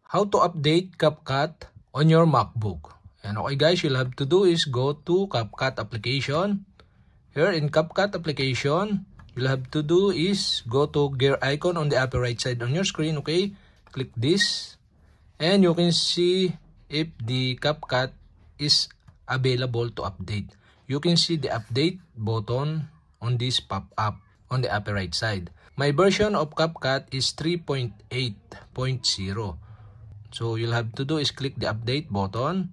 how to update CapCut on your MacBook. And okay guys, you'll have to do is go to CapCut application. Here in CapCut application, you'll have to do is go to gear icon on the upper right side on your screen. Okay, click this and you can see if the CapCut is available to update. You can see the update button on this pop-up on the upper right side. My version of CapCut is 3.8.0. So you'll have to do is click the update button.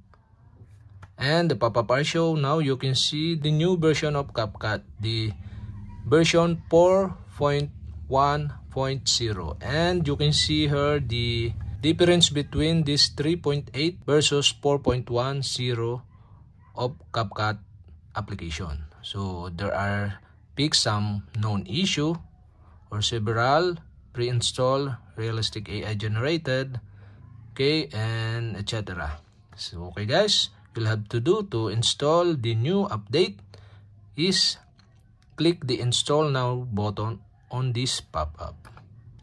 And the pop-up are show. Now you can see the new version of CapCut, the version 4.1.0, and you can see here the difference between this 3.8 versus 4.10 of CapCut application. So there are pick some known issue or several pre-install realistic AI generated, okay, and etc. So okay guys, you'll have to do to install the new update is click the install now button on this pop-up.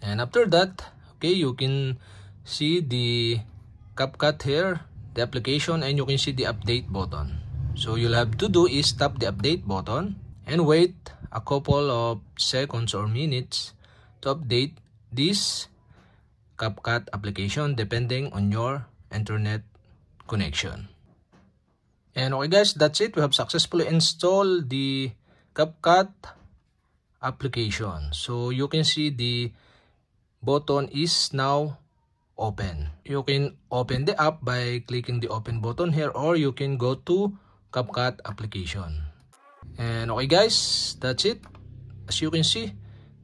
And after that, okay, you can see the CapCut here, the application, and you can see the update button. So you'll have to do is tap the update button and wait a couple of seconds or minutes to update this CapCut application depending on your internet connection. And okay guys, that's it. We have successfully installed the CapCut application. So you can see the button is now open. You can open the app by clicking the open button here, or you can go to CapCut application. And okay guys, that's it. As you can see,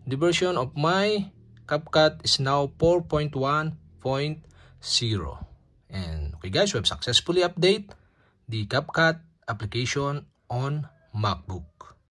the version of my CapCut is now 4.1.0. And okay guys, we have successfully updated the CapCut application on MacBook.